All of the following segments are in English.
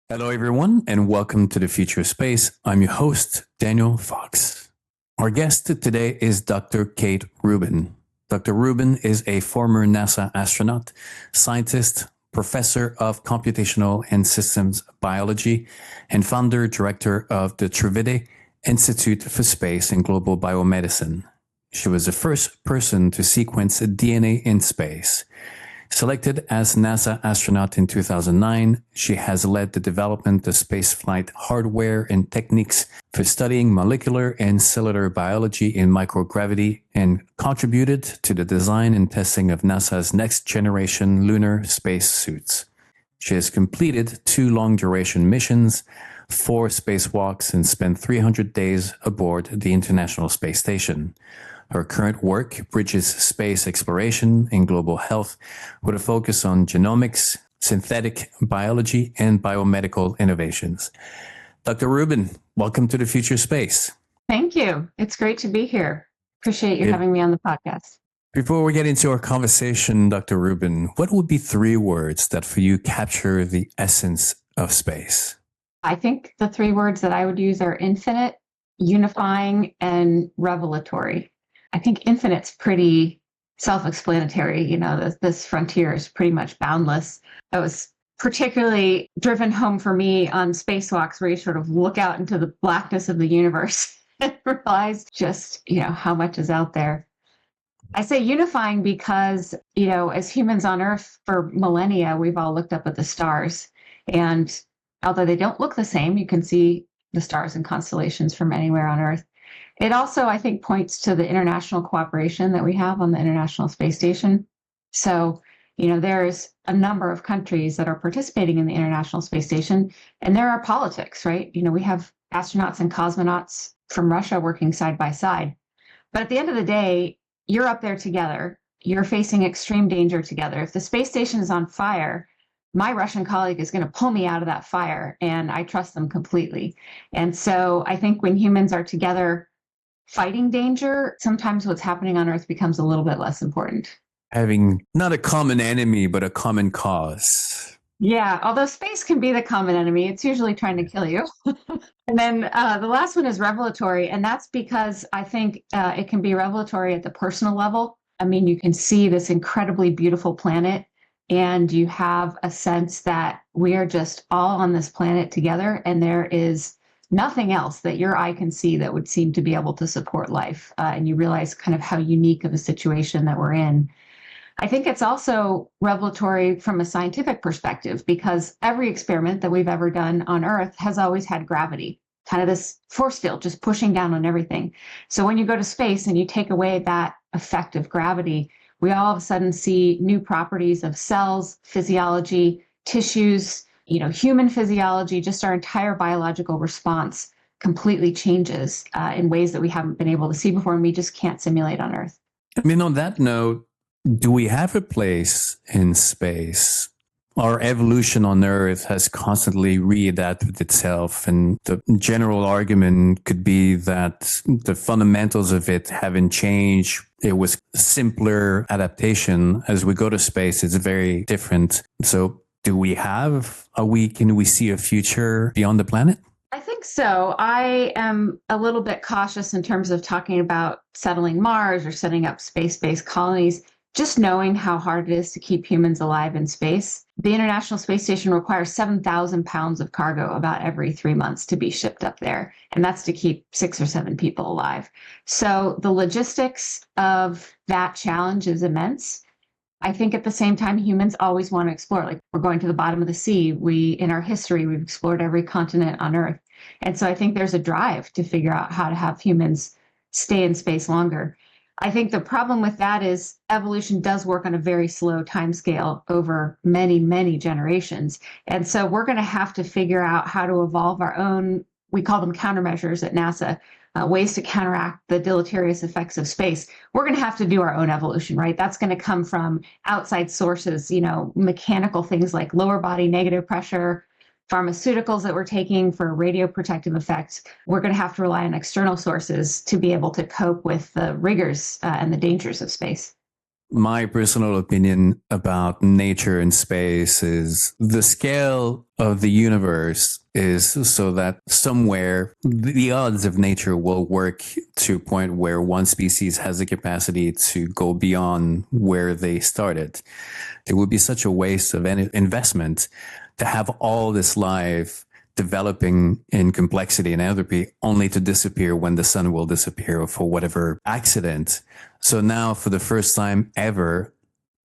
Hello, everyone, and welcome to the Future of Space. I'm your host, Daniel Fox. Our guest today is Dr. Kate Rubin. Dr. Rubin is a former NASA astronaut, scientist, professor of Computational and Systems Biology, and founder-director of the Trivedi Institute for Space and Global Biomedicine. She was the first person to sequence DNA in space. Selected as NASA astronaut in 2009, she has led the development of spaceflight hardware and techniques for studying molecular and cellular biology in microgravity and contributed to the design and testing of NASA's next-generation lunar spacesuits. She has completed 2 long-duration missions, 4 spacewalks, and spent 300 days aboard the International Space Station. Her current work bridges space exploration and global health with a focus on genomics, synthetic biology, and biomedical innovations. Dr. Rubin, welcome to the Future Space. Thank you. It's great to be here. Appreciate you having me on the podcast. Before we get into our conversation, Dr. Rubin, what would be 3 words that for you capture the essence of space? I think the 3 words that I would use are infinite, unifying, and revelatory. I think infinite's pretty self-explanatory. You know, this frontier is pretty much boundless. That was particularly driven home for me on spacewalks, where you sort of look out into the blackness of the universe and realize just, how much is out there. I say unifying because, as humans on Earth for millennia, we've all looked up at the stars. And although they don't look the same, you can see the stars and constellations from anywhere on Earth. It also, I think, points to the international cooperation that we have on the International Space Station. So, there's a number of countries that are participating in the International Space Station, and there are politics, right? We have astronauts and cosmonauts from Russia working side by side. But at the end of the day, you're up there together. You're facing extreme danger together. If the space station is on fire, my Russian colleague is going to pull me out of that fire, and I trust them completely. And so I think when humans are together fighting danger, sometimes what's happening on Earth becomes a little bit less important. Having not a common enemy, but a common cause. Yeah, although space can be the common enemy, it's usually trying to kill you. And then the last one is revelatory, and that's because I think it can be revelatory at the personal level. I mean, you can see this incredibly beautiful planet, and you have a sense that we are just all on this planet together, and there is nothing else that your eye can see that would seem to be able to support life. And you realize kind of how unique of a situation that we're in. I think it's also revelatory from a scientific perspective, because every experiment that we've ever done on Earth has always had gravity, kind of this force field just pushing down on everything. So when you go to space and you take away that effect of gravity, we all of a sudden see new properties of cells, physiology, tissues, human physiology. Just our entire biological response completely changes in ways that we haven't been able to see before, and we just can't simulate on Earth. I mean, on that note, do we have a place in space? Our evolution on Earth has constantly readapted itself, and the general argument could be that the fundamentals of it haven't changed. It was simpler adaptation. As we go to space, it's very different. So can we see a future beyond the planet? I think so. I am a little bit cautious in terms of talking about settling Mars or setting up space-based colonies, just knowing how hard it is to keep humans alive in space. The International Space Station requires 7,000 pounds of cargo about every 3 months to be shipped up there. And that's to keep 6 or 7 people alive. So the logistics of that challenge is immense. I think at the same time, humans always want to explore. Like, we're going to the bottom of the sea. In our history, we've explored every continent on Earth. And so I think there's a drive to figure out how to have humans stay in space longer. I think the problem with that is evolution does work on a very slow timescale over many, many generations. And so we're going to have to figure out how to evolve our own, we call them countermeasures at NASA, ways to counteract the deleterious effects of space. We're going to have to do our own evolution, right? That's going to come from outside sources, mechanical things like lower body negative pressure, pharmaceuticals that we're taking for radioprotective effects. We're going to have to rely on external sources to be able to cope with the rigors and the dangers of space. My personal opinion about nature and space is the scale of the universe is so that somewhere the odds of nature will work to a point where one species has the capacity to go beyond where they started. It would be such a waste of any investment to have all this life developing in complexity and entropy only to disappear when the sun will disappear for whatever accident. So now, for the first time ever,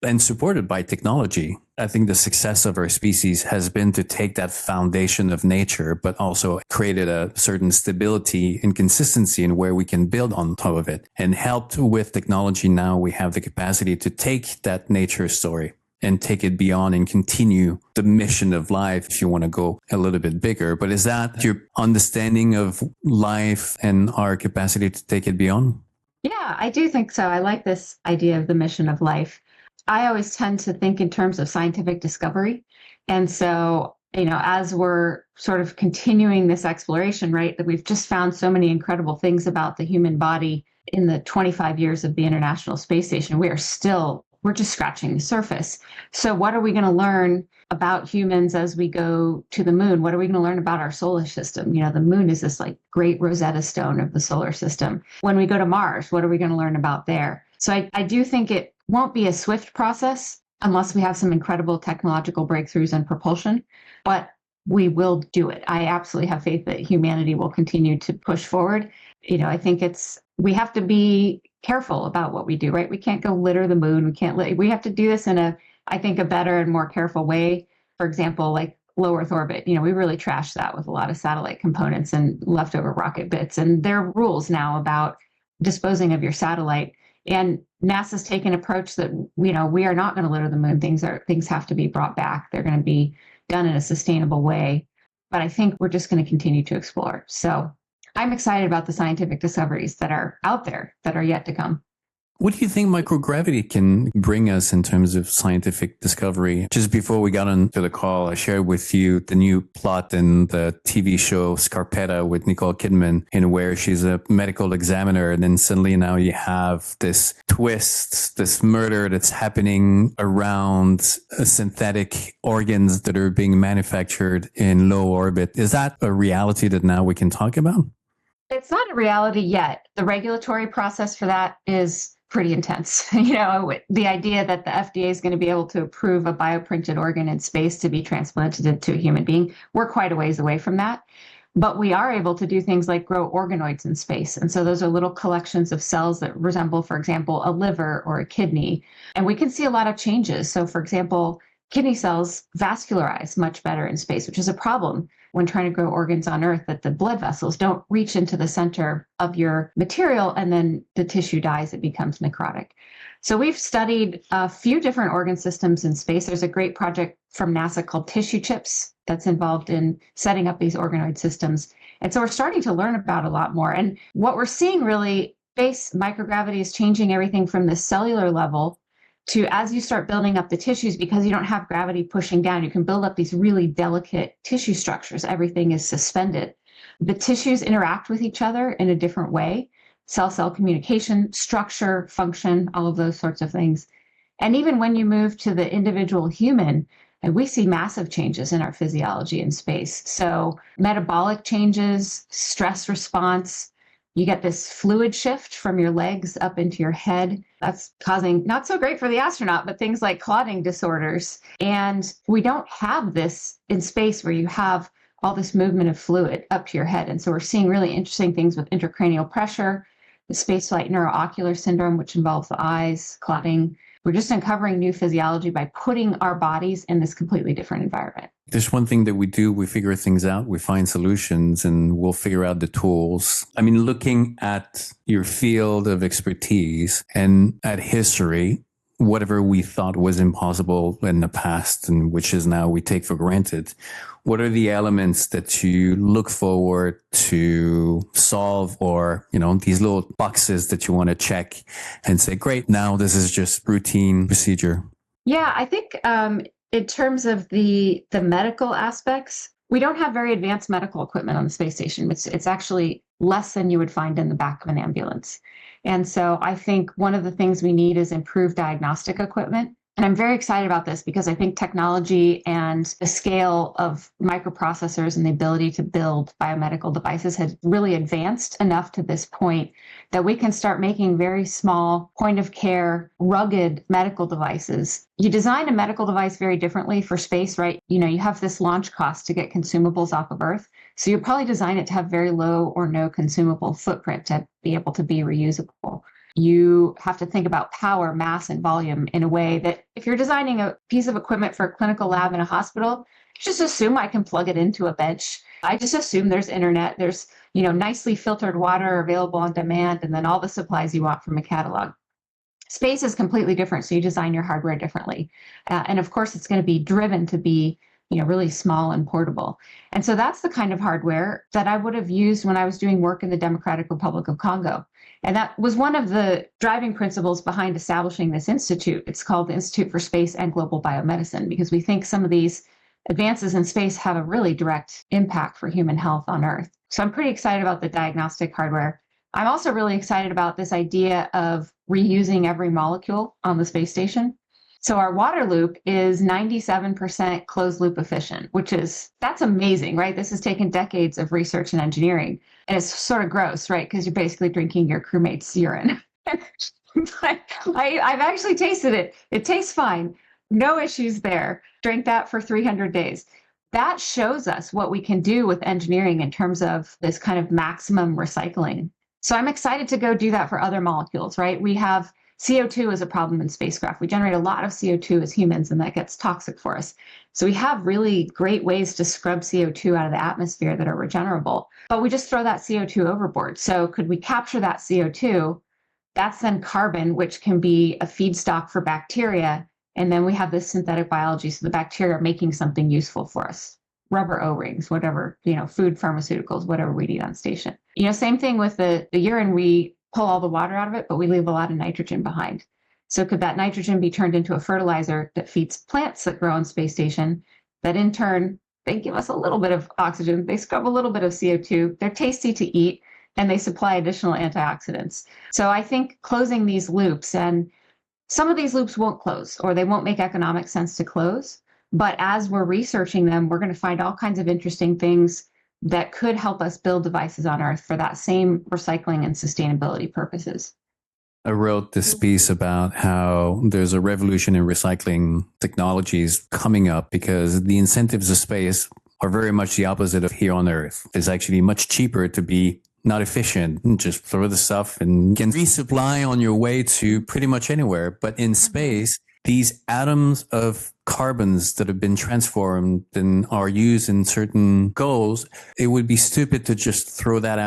and supported by technology, I think the success of our species has been to take that foundation of nature, but also created a certain stability and consistency in where we can build on top of it. And helped with technology, now we have the capacity to take that nature story and take it beyond and continue the mission of life if you want to go a little bit bigger. But is that your understanding of life and our capacity to take it beyond? Yeah, I do think so. I like this idea of the mission of life. I always tend to think in terms of scientific discovery. And so, as we're sort of continuing this exploration, right, that we've just found so many incredible things about the human body in the 25 years of the International Space Station, we're just scratching the surface. So what are we going to learn about humans as we go to the moon? What are we going to learn about our solar system? The moon is this like great Rosetta Stone of the solar system. When we go to Mars, what are we going to learn about there? So I do think it won't be a swift process unless we have some incredible technological breakthroughs in propulsion, but we will do it. I absolutely have faith that humanity will continue to push forward. I think we have to be careful about what we do, right? We can't go litter the moon. We have to do this in a better and more careful way. For example, like low Earth orbit, we really trashed that with a lot of satellite components and leftover rocket bits. And there are rules now about disposing of your satellite. And NASA's taken an approach that, we are not going to litter the moon. Things have to be brought back. They're going to be done in a sustainable way. But I think we're just going to continue to explore. So I'm excited about the scientific discoveries that are out there that are yet to come. What do you think microgravity can bring us in terms of scientific discovery? Just before we got onto the call, I shared with you the new plot in the TV show Scarpetta with Nicole Kidman, in where she's a medical examiner. And then suddenly now you have this twist, this murder that's happening around synthetic organs that are being manufactured in low orbit. Is that a reality that now we can talk about? It's not a reality yet. The regulatory process for that is pretty intense. The idea that the FDA is going to be able to approve a bioprinted organ in space to be transplanted to a human being, we're quite a ways away from that. But we are able to do things like grow organoids in space. And so those are little collections of cells that resemble, for example, a liver or a kidney. And we can see a lot of changes. So, for example, kidney cells vascularize much better in space, which is a problem when trying to grow organs on Earth, that the blood vessels don't reach into the center of your material and then the tissue dies, it becomes necrotic. So we've studied a few different organ systems in space. There's a great project from NASA called Tissue Chips that's involved in setting up these organoid systems. And so we're starting to learn about a lot more. And what we're seeing really, space microgravity is changing everything from the cellular level to, as you start building up the tissues, because you don't have gravity pushing down, you can build up these really delicate tissue structures. Everything is suspended. The tissues interact with each other in a different way. Cell-cell communication, structure, function, all of those sorts of things. And even when you move to the individual human, we see massive changes in our physiology in space. So metabolic changes, stress response, you get this fluid shift from your legs up into your head. That's causing, not so great for the astronaut, but things like clotting disorders. And we don't have this in space where you have all this movement of fluid up to your head. And so we're seeing really interesting things with intracranial pressure, the spaceflight neuroocular syndrome, which involves the eyes, clotting. We're just uncovering new physiology by putting our bodies in this completely different environment. There's one thing that we do, we figure things out, we find solutions, and we'll figure out the tools. I mean, looking at your field of expertise and at history, whatever we thought was impossible in the past and which is now we take for granted, what are the elements that you look forward to solve, or, these little boxes that you want to check and say, great, now this is just routine procedure? Yeah, I think in terms of the medical aspects, We don't have very advanced medical equipment on the space station. It's actually less than you would find in the back of an ambulance. And so I think one of the things we need is improved diagnostic equipment. And I'm very excited about this because I think technology and the scale of microprocessors and the ability to build biomedical devices has really advanced enough to this point that we can start making very small, point of care, rugged medical devices. You design a medical device very differently for space, right? You have this launch cost to get consumables off of Earth. So you probably design it to have very low or no consumable footprint to be able to be reusable. You have to think about power, mass, and volume in a way that if you're designing a piece of equipment for a clinical lab in a hospital, just assume I can plug it into a bench. I just assume there's internet, there's, nicely filtered water available on demand, and then all the supplies you want from a catalog. Space is completely different, so you design your hardware differently. And of course, it's going to be driven to be really small and portable. And so that's the kind of hardware that I would have used when I was doing work in the Democratic Republic of Congo. And that was one of the driving principles behind establishing this institute. It's called the Institute for Space and Global Biomedicine, because we think some of these advances in space have a really direct impact for human health on Earth. So I'm pretty excited about the diagnostic hardware. I'm also really excited about this idea of reusing every molecule on the space station. So our water loop is 97% closed loop efficient, that's amazing, right? This has taken decades of research and engineering. And it's sort of gross, right? Because you're basically drinking your crewmate's urine. But I've actually tasted it. It tastes fine. No issues there. Drink that for 300 days. That shows us what we can do with engineering in terms of this kind of maximum recycling. So I'm excited to go do that for other molecules, right? We have CO2 is a problem in spacecraft. We generate a lot of CO2 as humans, and that gets toxic for us. So we have really great ways to scrub CO2 out of the atmosphere that are regenerable, but we just throw that CO2 overboard. So could we capture that CO2? That's then carbon, which can be a feedstock for bacteria. And then we have this synthetic biology. So the bacteria are making something useful for us. Rubber O-rings, whatever, food, pharmaceuticals, whatever we need on station. Same thing with the urine. We pull all the water out of it, but we leave a lot of nitrogen behind. So could that nitrogen be turned into a fertilizer that feeds plants that grow on space station, that in turn, they give us a little bit of oxygen, they scrub a little bit of CO2, they're tasty to eat, and they supply additional antioxidants. So I think closing these loops, and some of these loops won't close, or they won't make economic sense to close, but as we're researching them, we're going to find all kinds of interesting things that could help us build devices on Earth for that same recycling and sustainability purposes. I wrote this piece about how there's a revolution in recycling technologies coming up because the incentives of space are very much the opposite of here on Earth. It's actually much cheaper to be not efficient. Just throw the stuff and you can resupply on your way to pretty much anywhere. But in space, these atoms of carbons that have been transformed and are used in certain goals, it would be stupid to just throw that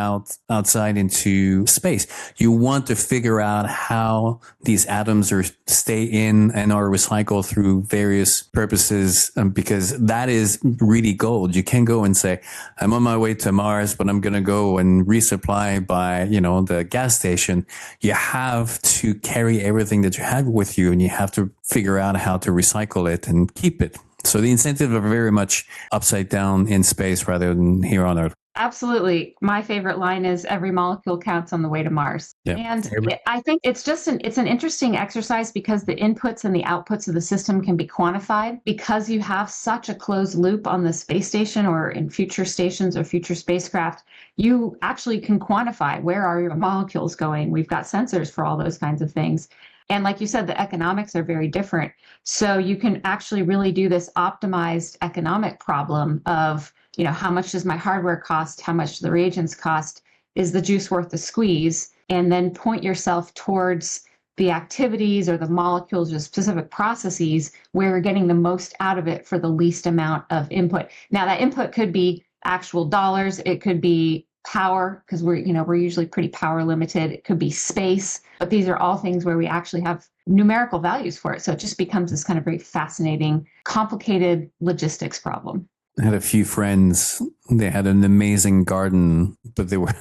outside into space. You want to figure out how these atoms stay in and are recycled through various purposes, because that is really gold. You can't go and say, I'm on my way to Mars, but I'm going to go and resupply by, the gas station. You have to carry everything that you have with you, and you have to figure out how to recycle it and keep it. So the incentives are very much upside down in space rather than here on Earth. Absolutely. My favorite line is every molecule counts on the way to Mars. Yeah. And I think it's an interesting exercise because the inputs and the outputs of the system can be quantified because you have such a closed loop on the space station or in future stations or future spacecraft. You actually can quantify where are your molecules going. We've got sensors for all those kinds of things. And like you said, the economics are very different. So you can actually really do this optimized economic problem of, how much does my hardware cost? How much do the reagents cost? Is the juice worth the squeeze? And then point yourself towards the activities or the molecules or specific processes where you're getting the most out of it for the least amount of input. Now that input could be actual dollars. It could be power, because we're usually pretty power limited. It could be space, but these are all things where we actually have numerical values for it. So it just becomes this kind of very fascinating, complicated logistics problem. I had a few friends, they had an amazing garden, but they were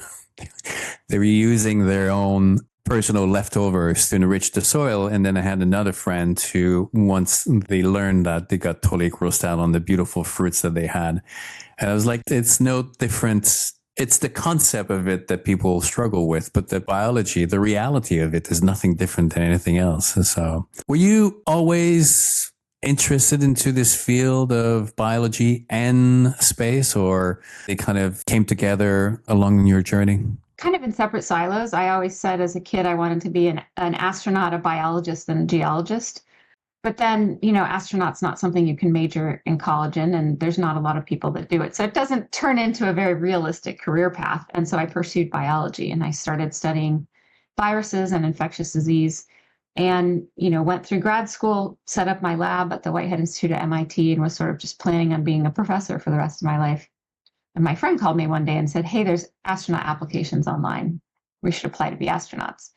using their own personal leftovers to enrich the soil. And then I had another friend who, once they learned that, they got totally grossed out on the beautiful fruits that they had. And I was like, it's no different. It's the concept of it that people struggle with, but the biology, the reality of it is nothing different than anything else. So were you always interested into this field of biology and space, or they kind of came together along your journey? Kind of in separate silos. I always said as a kid I wanted to be an astronaut, a biologist, and a geologist. But then, astronaut's not something you can major in college in, and there's not a lot of people that do it. So it doesn't turn into a very realistic career path. And so I pursued biology and I started studying viruses and infectious disease and, went through grad school, set up my lab at the Whitehead Institute at MIT and was sort of just planning on being a professor for the rest of my life. And my friend called me one day and said, "Hey, there's astronaut applications online. We should apply to be astronauts."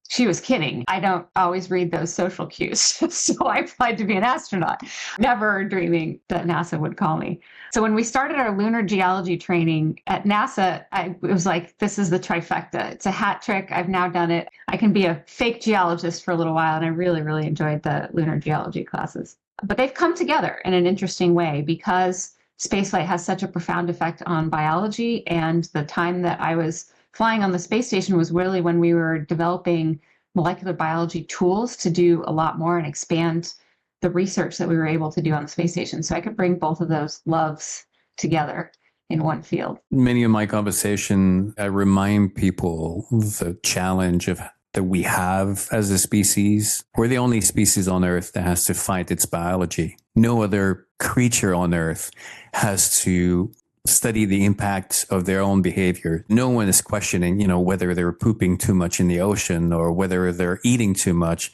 She was kidding. I don't always read those social cues. So I applied to be an astronaut, never dreaming that NASA would call me. So when we started our lunar geology training at NASA, it was like, this is the trifecta. It's a hat trick. I've now done it. I can be a fake geologist for a little while. And I really, really enjoyed the lunar geology classes. But they've come together in an interesting way because spaceflight has such a profound effect on biology. And the time that I was flying on the space station was really when we were developing molecular biology tools to do a lot more and expand the research that we were able to do on the space station. So I could bring both of those loves together in one field. Many of my conversation, I remind people the challenge of that we have as a species. We're the only species on Earth that has to fight its biology. No other creature on Earth has to study the impact of their own behavior. No one is questioning, whether they're pooping too much in the ocean or whether they're eating too much.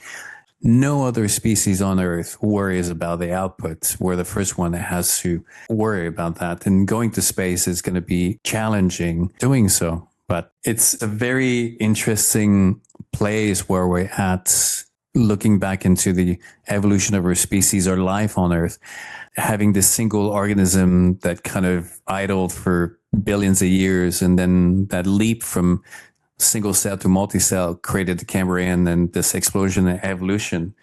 No other species on Earth worries about the output. We're the first one that has to worry about that. And going to space is going to be challenging doing so. But it's a very interesting place where we're at, looking back into the evolution of our species, our life on Earth, having this single organism that kind of idled for billions of years, and then that leap from single cell to multi-cell created the Cambrian and this explosion and evolution.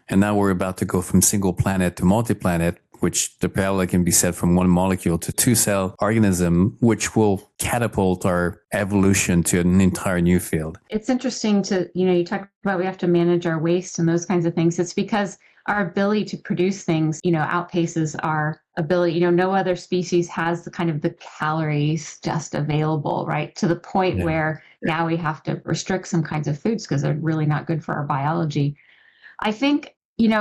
And now we're about to go from single planet to multi-planet, which the parallel can be said from one molecule to two-cell organism, which will catapult our evolution to an entire new field. It's interesting to, you talk about we have to manage our waste and those kinds of things. It's because our ability to produce things, outpaces our ability. No other species has the kind of the calories just available, right? To the point where now we have to restrict some kinds of foods because they're really not good for our biology. I think,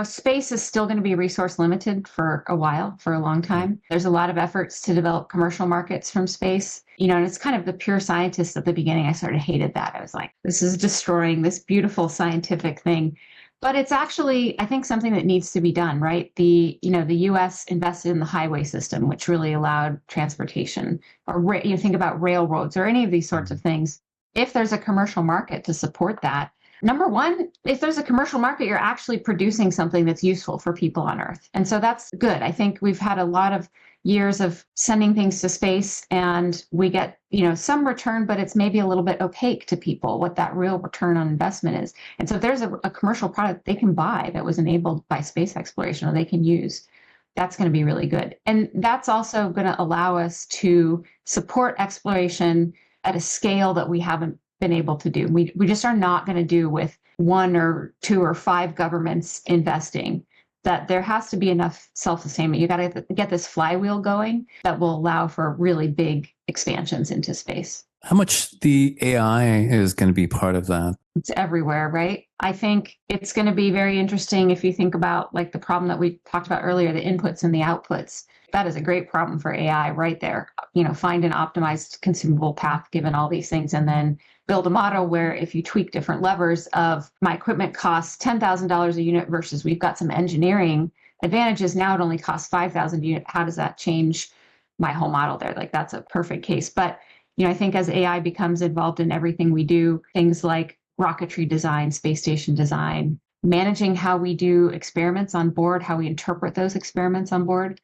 space is still going to be resource limited for a while, for a long time. There's a lot of efforts to develop commercial markets from space, and it's kind of the pure scientists at the beginning. I sort of hated that. I was like, this is destroying this beautiful scientific thing. But it's actually, I think, something that needs to be done, right? The U.S. invested in the highway system, which really allowed transportation, or think about railroads or any of these sorts of things. If there's a commercial market to support that, number one, if there's a commercial market, you're actually producing something that's useful for people on Earth. And so that's good. I think we've had a lot of years of sending things to space and we get, some return, but it's maybe a little bit opaque to people what that real return on investment is. And so if there's a commercial product they can buy that was enabled by space exploration or they can use, that's going to be really good. And that's also going to allow us to support exploration at a scale that we haven't been able to do. We just are not going to do with 1 or 2 or 5 governments investing. That there has to be enough self-sustainment. You got to get this flywheel going that will allow for really big expansions into space. How much the AI is going to be part of that? It's everywhere, right? I think it's going to be very interesting if you think about like the problem that we talked about earlier, the inputs and the outputs. That is a great problem for AI right there. Find an optimized consumable path given all these things, and then build a model where if you tweak different levers of my equipment costs $10,000 a unit versus we've got some engineering advantages. Now it only costs 5,000 a unit. How does that change my whole model there? Like that's a perfect case. But, I think as AI becomes involved in everything we do, things like rocketry design, space station design, managing how we do experiments on board, how we interpret those experiments on board.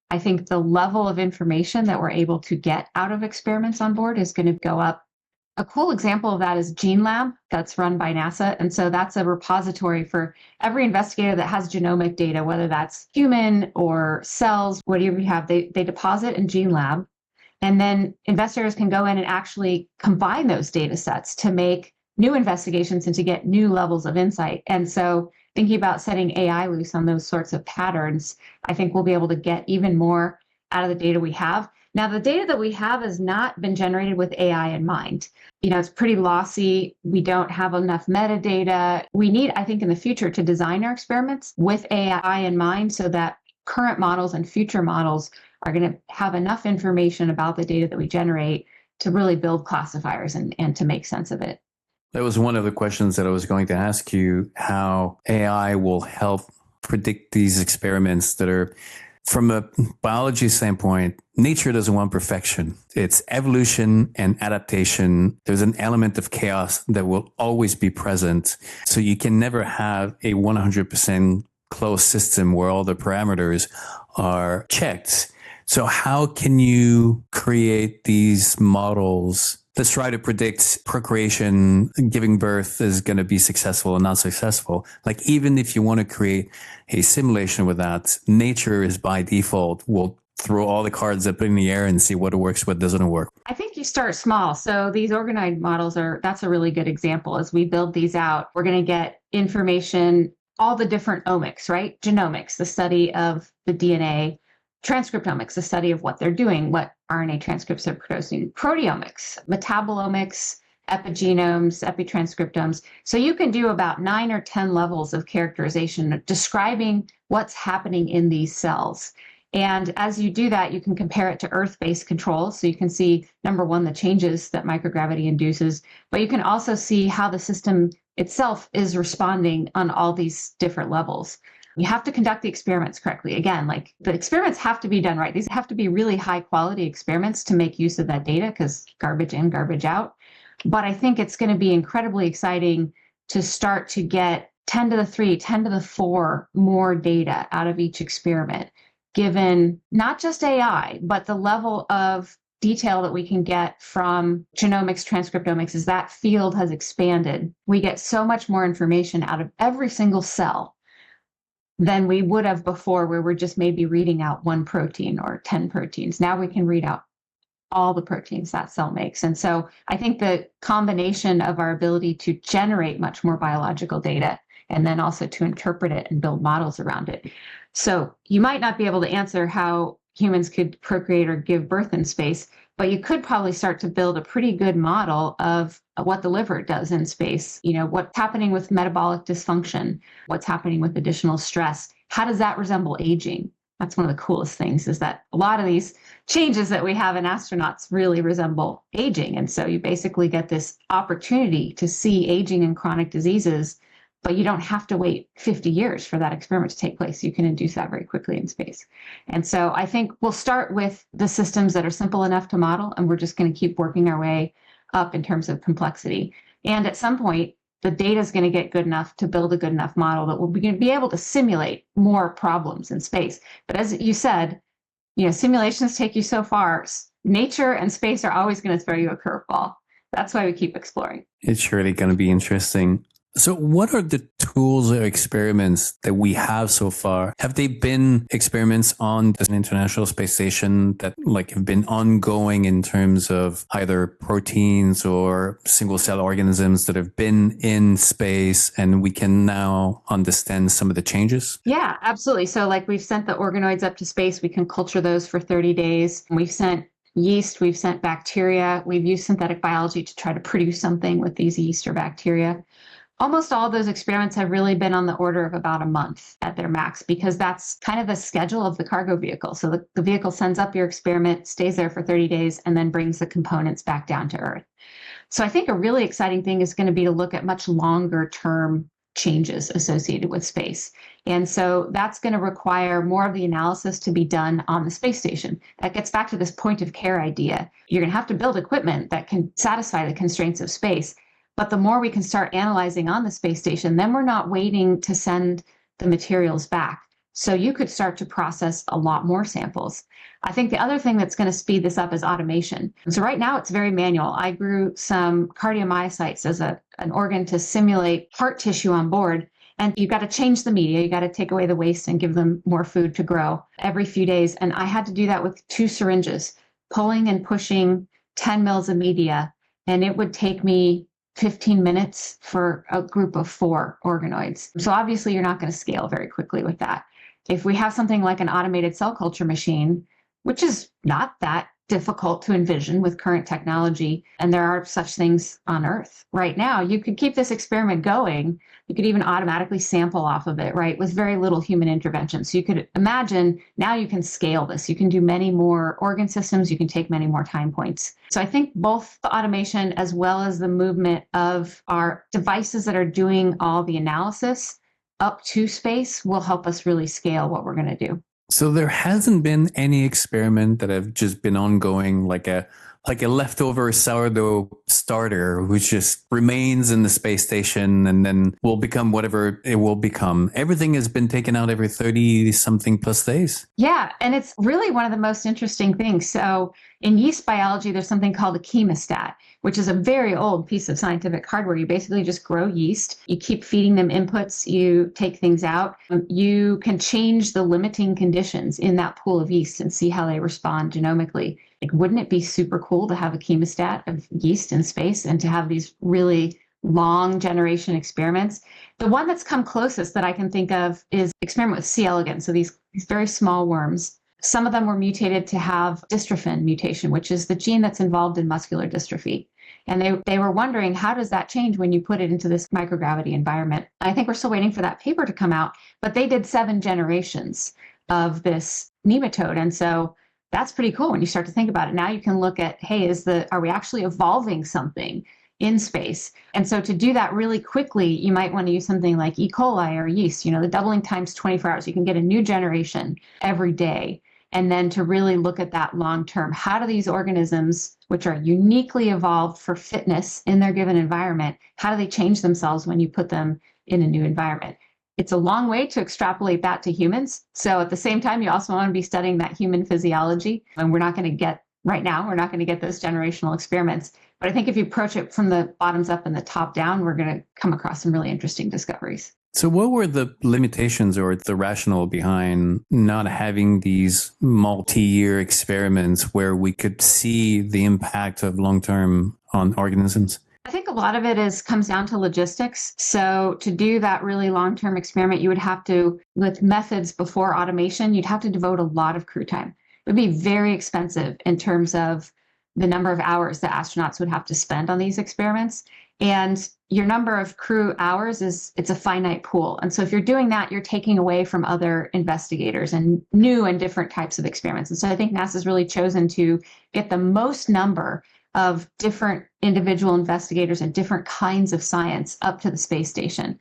I think the level of information that we're able to get out of experiments on board is going to go up A cool example of that is Gene Lab that's run by NASA. And so that's a repository for every investigator that has genomic data, whether that's human or cells, whatever you have, they deposit in Gene Lab. And then investigators can go in and actually combine those data sets to make new investigations and to get new levels of insight. And so thinking about setting AI loose on those sorts of patterns, I think we'll be able to get even more out of the data we have. Now, the data that we have has not been generated with AI in mind. It's pretty lossy. We don't have enough metadata. We need, I think, in the future to design our experiments with AI in mind so that current models and future models are going to have enough information about the data that we generate to really build classifiers and to make sense of it. That was one of the questions that I was going to ask you, how AI will help predict these experiments that are, from a biology standpoint, nature doesn't want perfection. It's evolution and adaptation. There's an element of chaos that will always be present. So you can never have a 100% closed system where all the parameters are checked. So how can you create these models that try to predict procreation, giving birth is going to be successful or not successful? Like, even if you want to create a simulation with that, nature is by default will throw all the cards up in the air and see what works, what doesn't work. I think you start small. So these organoid models that's a really good example. As we build these out, we're going to get information, all the different omics, right? Genomics, the study of the DNA. Transcriptomics, the study of what they're doing, what RNA transcripts are producing. Proteomics, metabolomics, epigenomes, epitranscriptomes. So you can do about 9 or 10 levels of characterization describing what's happening in these cells. And as you do that, you can compare it to Earth-based controls. So you can see, number one, the changes that microgravity induces, but you can also see how the system itself is responding on all these different levels. You have to conduct the experiments correctly. Again, like, the experiments have to be done right. These have to be really high quality experiments to make use of that data, because garbage in, garbage out. But I think it's going to be incredibly exciting to start to get 10 to the 3, 10 to the 4 more data out of each experiment, given not just AI, but the level of detail that we can get from genomics, transcriptomics. As that field has expanded, we get so much more information out of every single cell than we would have before, where we're just maybe reading out one protein or 10 proteins. Now we can read out all the proteins that cell makes. And so I think the combination of our ability to generate much more biological data and then also to interpret it and build models around it. So you might not be able to answer how humans could procreate or give birth in space, but you could probably start to build a pretty good model of what the liver does in space. What's happening with metabolic dysfunction, what's happening with additional stress. How does that resemble aging? That's one of the coolest things, is that a lot of these changes that we have in astronauts really resemble aging. And so you basically get this opportunity to see aging and chronic diseases, but you don't have to wait 50 years for that experiment to take place. You can induce that very quickly in space. And so I think we'll start with the systems that are simple enough to model, and we're just going to keep working our way up in terms of complexity. And at some point, the data is going to get good enough to build a good enough model that we'll be able to simulate more problems in space. But as you said, simulations take you so far. Nature and space are always going to throw you a curveball. That's why we keep exploring. It's really going to be interesting. So what are the tools or experiments that we have so far? Have they been experiments on the International Space Station that have been ongoing in terms of either proteins or single cell organisms that have been in space, and we can now understand some of the changes? Yeah, absolutely. So we've sent the organoids up to space. We can culture those for 30 days. We've sent yeast, we've sent bacteria. We've used synthetic biology to try to produce something with these yeast or bacteria. Almost all of those experiments have really been on the order of about a month at their max, because that's kind of the schedule of the cargo vehicle. So the vehicle sends up your experiment, stays there for 30 days, and then brings the components back down to Earth. So I think a really exciting thing is going to be to look at much longer term changes associated with space. And so that's going to require more of the analysis to be done on the space station. That gets back to this point of care idea. You're going to have to build equipment that can satisfy the constraints of space. But the more we can start analyzing on the space station, then we're not waiting to send the materials back. So you could start to process a lot more samples. I think the other thing that's going to speed this up is automation. So right now it's very manual. I grew some cardiomyocytes as an organ to simulate heart tissue on board. And you've got to change the media. You got to take away the waste and give them more food to grow every few days. And I had to do that with 2 syringes, pulling and pushing 10 mils of media. And it would take me 15 minutes for a group of 4 organoids. So obviously you're not going to scale very quickly with that. If we have something like an automated cell culture machine, which is not that difficult to envision with current technology, and there are such things on Earth right now, you could keep this experiment going. You could even automatically sample off of it, right, with very little human intervention. So you could imagine now you can scale this. You can do many more organ systems. You can take many more time points. So I think both the automation as well as the movement of our devices that are doing all the analysis up to space will help us really scale what we're going to do. So there hasn't been any experiment that have just been ongoing, like a leftover sourdough starter, which just remains in the space station and then will become whatever it will become. Everything has been taken out every 30 something plus days. Yeah. And it's really one of the most interesting things. So in yeast biology, there's something called a chemostat, which is a very old piece of scientific hardware. You basically just grow yeast. You keep feeding them inputs. You take things out. You can change the limiting conditions in that pool of yeast and see how they respond genomically. Like, wouldn't it be super cool to have a chemostat of yeast in space and to have these really long generation experiments? The one that's come closest that I can think of is experiment with C. elegans. So these very small worms. Some of them were mutated to have dystrophin mutation, which is the gene that's involved in muscular dystrophy. And they were wondering, how does that change when you put it into this microgravity environment? I think we're still waiting for that paper to come out, but they did 7 generations of this nematode. And so that's pretty cool when you start to think about it. Now you can look at, hey, are we actually evolving something in space? And so to do that really quickly, you might want to use something like E. coli or yeast. The doubling time's 24 hours. You can get a new generation every day. And then to really look at that long term, how do these organisms, which are uniquely evolved for fitness in their given environment, how do they change themselves when you put them in a new environment? It's a long way to extrapolate that to humans. So at the same time, you also want to be studying that human physiology. And we're not going to get those generational experiments. But I think if you approach it from the bottoms up and the top down, we're going to come across some really interesting discoveries. So what were the limitations or the rationale behind not having these multi-year experiments where we could see the impact of long-term on organisms? I think a lot of it comes down to logistics. So to do that really long-term experiment, you would have to, with methods before automation, you'd have to devote a lot of crew time. It would be very expensive in terms of the number of hours that astronauts would have to spend on these experiments. And your number of crew hours it's a finite pool. And so if you're doing that, you're taking away from other investigators and new and different types of experiments. And so I think NASA's really chosen to get the most number of different individual investigators and different kinds of science up to the space station.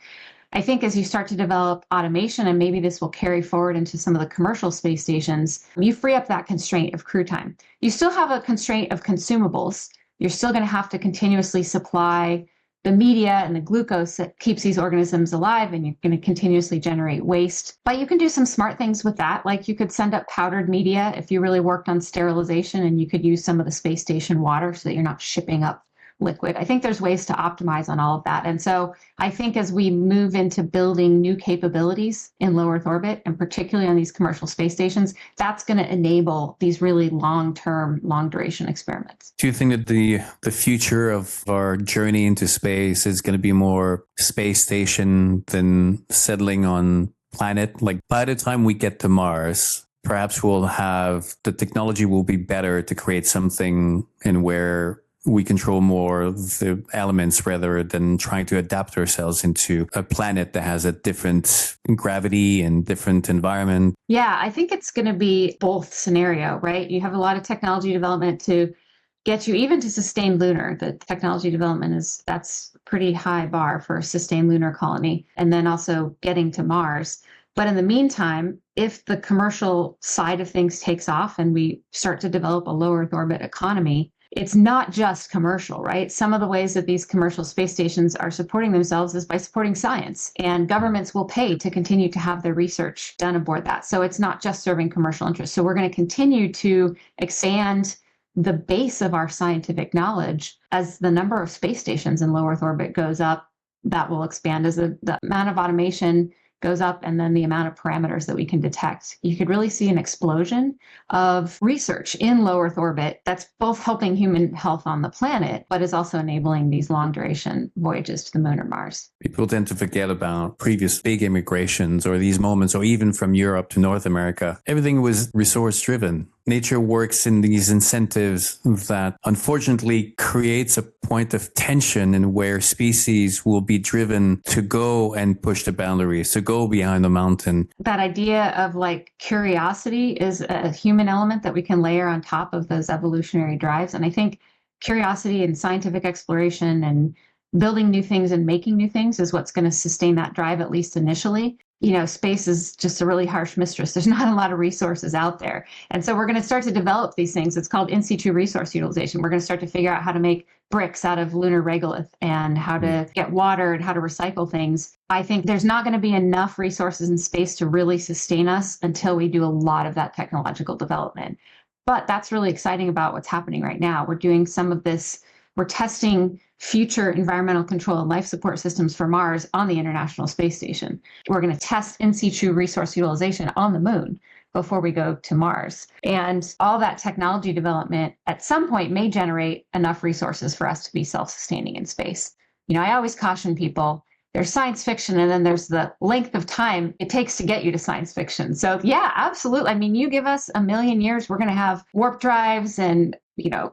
I think as you start to develop automation, and maybe this will carry forward into some of the commercial space stations, you free up that constraint of crew time. You still have a constraint of consumables. You're still going to have to continuously supply the media and the glucose that keeps these organisms alive, and you're going to continuously generate waste. But you can do some smart things with that. Like you could send up powdered media if you really worked on sterilization, and you could use some of the space station water so that you're not shipping up liquid. I think there's ways to optimize on all of that. And so I think as we move into building new capabilities in low Earth orbit, and particularly on these commercial space stations, that's going to enable these really long-term, long-duration experiments. Do you think that the future of our journey into space is going to be more space station than settling on planet? Like by the time we get to Mars, perhaps the technology will be better to create something in where we control more of the elements rather than trying to adapt ourselves into a planet that has a different gravity and different environment. Yeah, I think it's going to be both scenario, right? You have a lot of technology development to get you even to sustained lunar. The technology development that's a pretty high bar for a sustained lunar colony, and then also getting to Mars. But in the meantime, if the commercial side of things takes off and we start to develop a low Earth orbit economy, it's not just commercial, right? Some of the ways that these commercial space stations are supporting themselves is by supporting science, and governments will pay to continue to have their research done aboard that. So it's not just serving commercial interests. So we're going to continue to expand the base of our scientific knowledge as the number of space stations in low Earth orbit goes up. That will expand as the amount of automation goes up, and then the amount of parameters that we can detect. You could really see an explosion of research in low Earth orbit that's both helping human health on the planet, but is also enabling these long duration voyages to the moon or Mars. People tend to forget about previous big immigrations or these moments, or even from Europe to North America. Everything was resource driven. Nature works in these incentives that unfortunately creates a point of tension in where species will be driven to go and push the boundaries, to go behind the mountain. That idea of like curiosity is a human element that we can layer on top of those evolutionary drives. And I think curiosity and scientific exploration and building new things and making new things is what's going to sustain that drive, at least initially. Space is just a really harsh mistress. There's not a lot of resources out there. And so we're going to start to develop these things. It's called in situ resource utilization. We're going to start to figure out how to make bricks out of lunar regolith and how to get water and how to recycle things. I think there's not going to be enough resources in space to really sustain us until we do a lot of that technological development. But that's really exciting about what's happening right now. We're doing some of this. We're testing future environmental control and life support systems for Mars on the International Space Station. We're going to test in situ resource utilization on the moon before we go to Mars. And all that technology development at some point may generate enough resources for us to be self-sustaining in space. I always caution people, there's science fiction and then there's the length of time it takes to get you to science fiction. So yeah, absolutely. I mean, you give us 1 million years, we're going to have warp drives and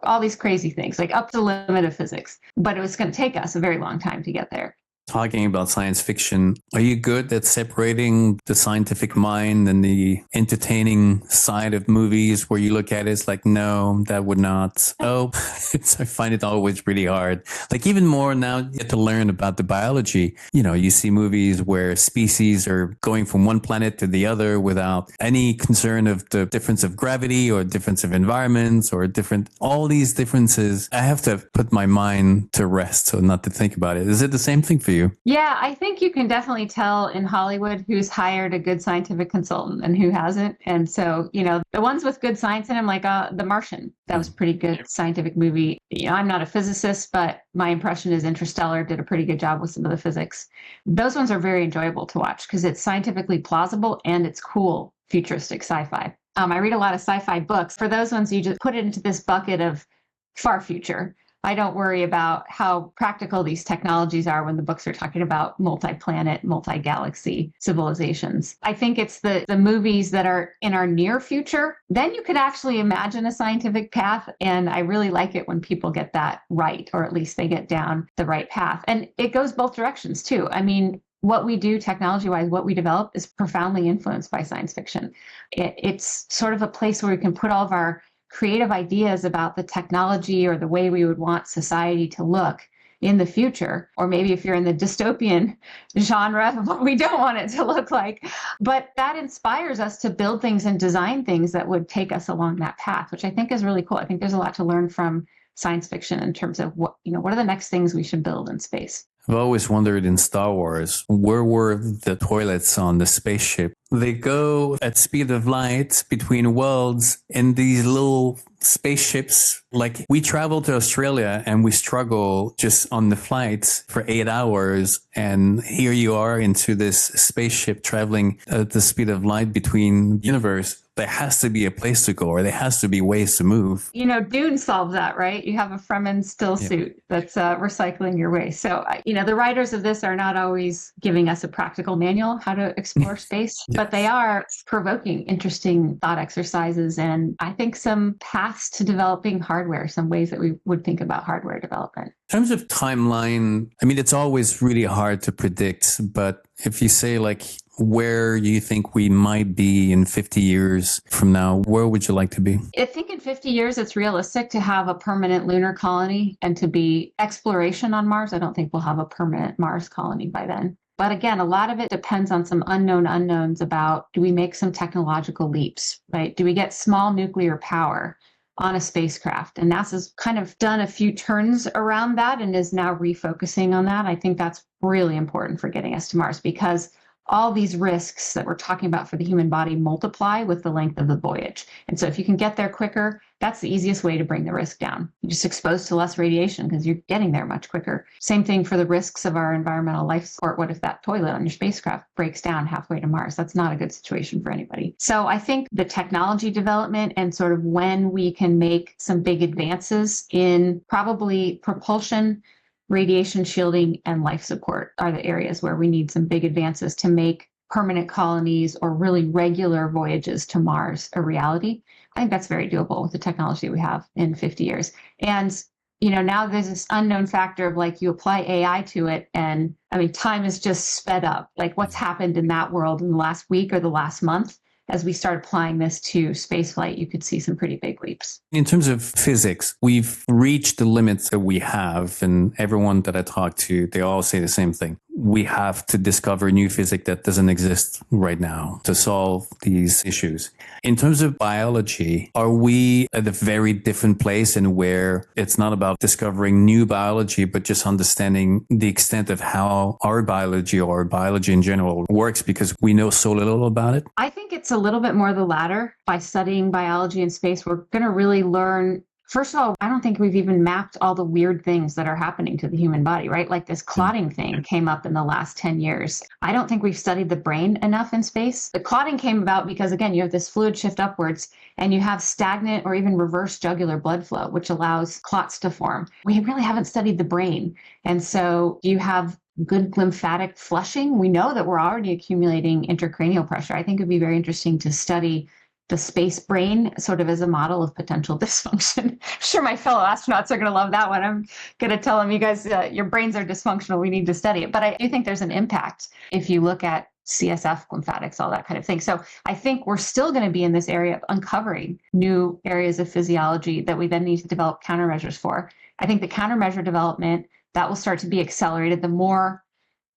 all these crazy things, like up to the limit of physics. But it was going to take us a very long time to get there. Talking about science fiction, are you good at separating the scientific mind and the entertaining side of movies where you look at it, it's like, no, that would not. Oh, I find it always really hard. Like even more now you get to learn about the biology. You see movies where species are going from one planet to the other without any concern of the difference of gravity or difference of environments or all these differences. I have to put my mind to rest so not to think about it. Is it the same thing for you? Yeah, I think you can definitely tell in Hollywood who's hired a good scientific consultant and who hasn't. And so, the ones with good science in them, like The Martian, that was a pretty good scientific movie. I'm not a physicist, but my impression is Interstellar did a pretty good job with some of the physics. Those ones are very enjoyable to watch because it's scientifically plausible and it's cool, futuristic sci-fi. I read a lot of sci-fi books. For those ones, you just put it into this bucket of far future. I don't worry about how practical these technologies are when the books are talking about multi-planet, multi-galaxy civilizations. I think it's the movies that are in our near future. Then you could actually imagine a scientific path. And I really like it when people get that right, or at least they get down the right path. And it goes both directions too. I mean, what we do technology-wise, what we develop is profoundly influenced by science fiction. It's sort of a place where we can put all of our creative ideas about the technology or the way we would want society to look in the future, or maybe if you're in the dystopian genre of what we don't want it to look like. But that inspires us to build things and design things that would take us along that path, which I think is really cool. I think there's a lot to learn from science fiction in terms of what are the next things we should build in space. I've always wondered in Star Wars, where were the toilets on the spaceship? They go at speed of light between worlds in these little spaceships. Like we travel to Australia and we struggle just on the flights for 8 hours. And here you are into this spaceship traveling at the speed of light between universe. There has to be a place to go, or there has to be ways to move. Dune solves that, right? You have a Fremen still suit that's recycling your waste. So, the writers of this are not always giving us a practical manual how to explore space, but they are provoking interesting thought exercises and I think some paths to developing hardware, some ways that we would think about hardware development. In terms of timeline, I mean, it's always really hard to predict, but if you say like where you think we might be in 50 years from now, where would you like to be? I think in 50 years, it's realistic to have a permanent lunar colony and to be exploration on Mars. I don't think we'll have a permanent Mars colony by then. But again, a lot of it depends on some unknown unknowns about, do we make some technological leaps, right? Do we get small nuclear power? on a spacecraft. And NASA's kind of done a few turns around that and is now refocusing on that. I think that's really important for getting us to Mars, because all these risks that we're talking about for the human body multiply with the length of the voyage. And so if you can get there quicker, that's the easiest way to bring the risk down. You're just exposed to less radiation because you're getting there much quicker. Same thing for the risks of our environmental life support. What if that toilet on your spacecraft breaks down halfway to Mars? That's not a good situation for anybody. So I think the technology development and sort of when we can make some big advances in probably propulsion, radiation shielding, and life support are the areas where we need some big advances to make permanent colonies or really regular voyages to Mars a reality. I think that's very doable with the technology we have in 50 years. And, now there's this unknown factor of like you apply AI to it. And I mean, time is just sped up. Like what's happened in that world in the last week or the last month, as we start applying this to spaceflight, you could see some pretty big leaps. In terms of physics, we've reached the limits that we have, and everyone that I talk to, they all say the same thing. We have to discover new physics that doesn't exist right now to solve these issues. In terms of biology, are we at a very different place in where it's not about discovering new biology, but just understanding the extent of how our biology or biology in general works because we know so little about it? I think it's a little bit more the latter. By studying biology in space, we're going to really learn. First of all, I don't think we've even mapped all the weird things that are happening to the human body, right? Like this clotting thing came up in the last 10 years. I don't think we've studied the brain enough in space. The clotting came about because, again, you have this fluid shift upwards and you have stagnant or even reverse jugular blood flow, which allows clots to form. We really haven't studied the brain. And so you have good lymphatic flushing. We know that we're already accumulating intracranial pressure. I think it'd be very interesting to study the space brain sort of as a model of potential dysfunction. I'm sure my fellow astronauts are going to love that one. I'm going to tell them, you guys, your brains are dysfunctional. We need to study it. But I do think there's an impact if you look at CSF, lymphatics, all that kind of thing. So I think we're still going to be in this area of uncovering new areas of physiology that we then need to develop countermeasures for. I think the countermeasure development, that will start to be accelerated. The more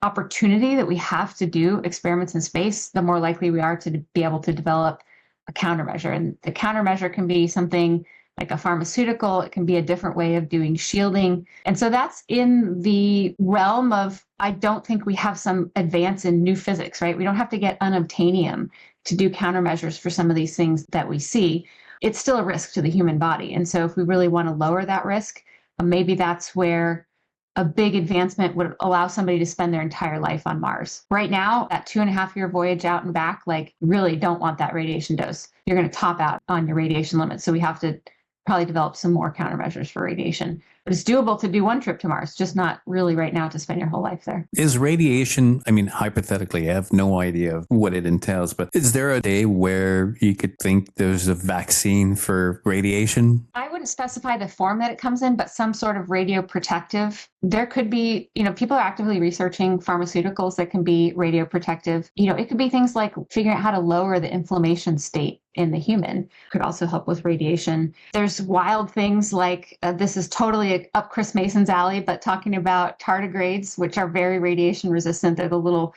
opportunity that we have to do experiments in space, the more likely we are to be able to develop a countermeasure. And the countermeasure can be something like a pharmaceutical. It can be a different way of doing shielding. And so that's in the realm of, I don't think we have some advance in new physics, right? We don't have to get unobtainium to do countermeasures for some of these things that we see. It's still a risk to the human body. And so if we really want to lower that risk, maybe that's where a big advancement would allow somebody to spend their entire life on Mars. Right now, that 2.5-year voyage out and back, like really don't want that radiation dose. You're going to top out on your radiation limit. So we have to probably develop some more countermeasures for radiation. But it's doable to do one trip to Mars, just not really right now to spend your whole life there. Is radiation, I mean, hypothetically, I have no idea of what it entails, but is there a day where you could think there's a vaccine for radiation? I wouldn't specify the form that it comes in, but some sort of radioprotective. There could be, people are actively researching pharmaceuticals that can be radioprotective. It could be things like figuring out how to lower the inflammation state in the human. Could also help with radiation. There's wild things like, this is totally up Chris Mason's alley, but talking about tardigrades, which are very radiation resistant. They're the little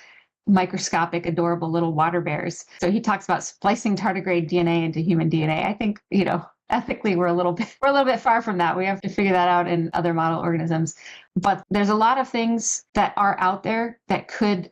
microscopic, adorable little water bears. So he talks about splicing tardigrade DNA into human DNA. I think, ethically, we're a little bit far from that. We have to figure that out in other model organisms. But there's a lot of things that are out there that could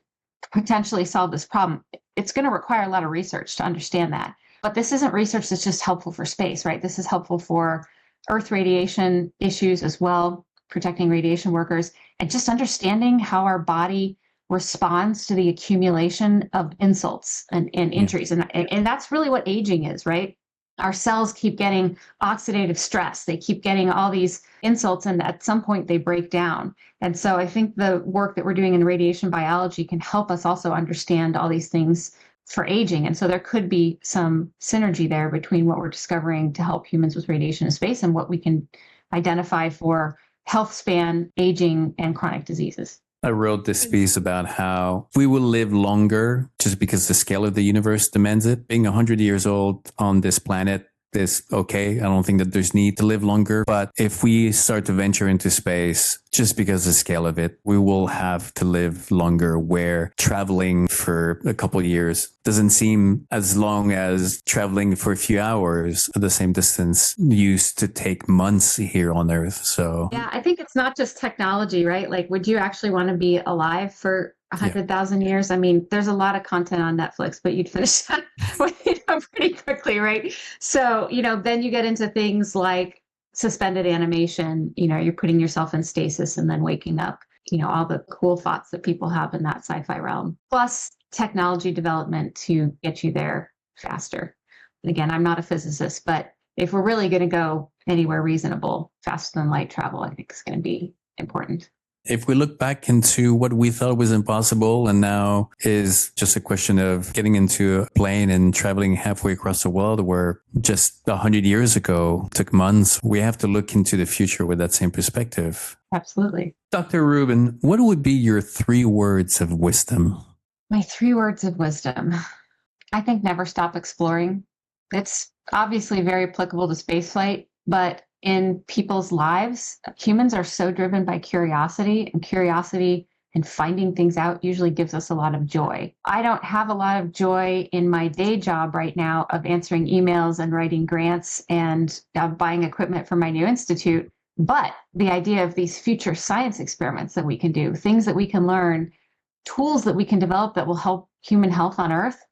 potentially solve this problem. It's going to require a lot of research to understand that. But this isn't research that's just helpful for space, right? This is helpful for Earth radiation issues as well, protecting radiation workers, and just understanding how our body responds to the accumulation of insults and injuries. And that's really what aging is, right? Our cells keep getting oxidative stress. They keep getting all these insults, and at some point they break down. And so I think the work that we're doing in radiation biology can help us also understand all these things for aging. And so there could be some synergy there between what we're discovering to help humans with radiation in space and what we can identify for health span, aging, and chronic diseases. I wrote this piece about how we will live longer just because the scale of the universe demands it. Being 100 years old on this planet is okay. I don't think that there's need to live longer. But if we start to venture into space, just because of the scale of it, we will have to live longer, where traveling for a couple of years doesn't seem as long as traveling for a few hours at the same distance used to take months here on Earth. So yeah, I think it's not just technology, right? Like, would you actually want to be alive for 100,000 years? I mean, there's a lot of content on Netflix, but you'd finish that pretty quickly, right? So, then you get into things like suspended animation. You're putting yourself in stasis and then waking up. All the cool thoughts that people have in that sci-fi realm, plus technology development to get you there faster. And again, I'm not a physicist, but if we're really going to go anywhere reasonable, faster than light travel, I think is going to be important. if we look back into what we thought was impossible and now is just a question of getting into a plane and traveling halfway across the world, where just 100 years ago took months, we have to look into the future with that same perspective. Absolutely. Dr. Rubin, what would be your 3 words of wisdom? My 3 words of wisdom. I think never stop exploring. It's obviously very applicable to spaceflight, but in people's lives, humans are so driven by curiosity, and curiosity and finding things out usually gives us a lot of joy. I don't have a lot of joy in my day job right now of answering emails and writing grants and buying equipment for my new institute. But the idea of these future science experiments that we can do, things that we can learn, tools that we can develop that will help human health on Earth,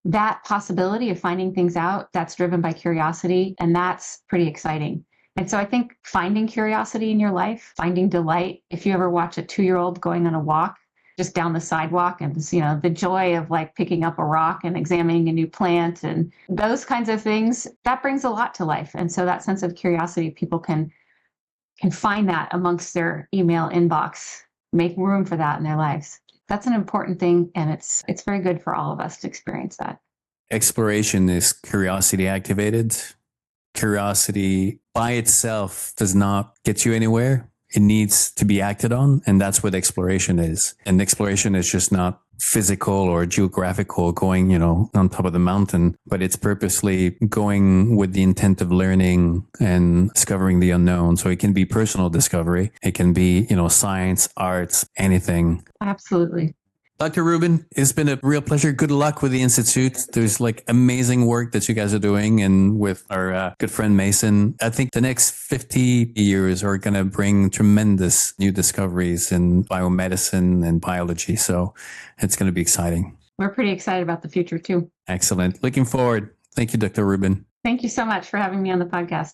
that possibility of finding things out, that's driven by curiosity, and that's pretty exciting. And so I think finding curiosity in your life, finding delight. If you ever watch a 2-year-old going on a walk just down the sidewalk, and the joy of like picking up a rock and examining a new plant and those kinds of things, that brings a lot to life. And so that sense of curiosity, people can find that amongst their email inbox, make room for that in their lives. That's an important thing, and it's very good for all of us to experience that. Exploration is curiosity activated. Curiosity by itself does not get you anywhere. It needs to be acted on. And that's what exploration is. And exploration is just not physical or geographical, going, on top of the mountain, but it's purposely going with the intent of learning and discovering the unknown. So it can be personal discovery. It can be, science, arts, anything. Absolutely. Dr. Rubin, it's been a real pleasure. Good luck with the Institute. There's amazing work that you guys are doing. And with our good friend Mason, I think the next 50 years are going to bring tremendous new discoveries in biomedicine and biology. So it's going to be exciting. We're pretty excited about the future too. Excellent. Looking forward. Thank you, Dr. Rubin. Thank you so much for having me on the podcast.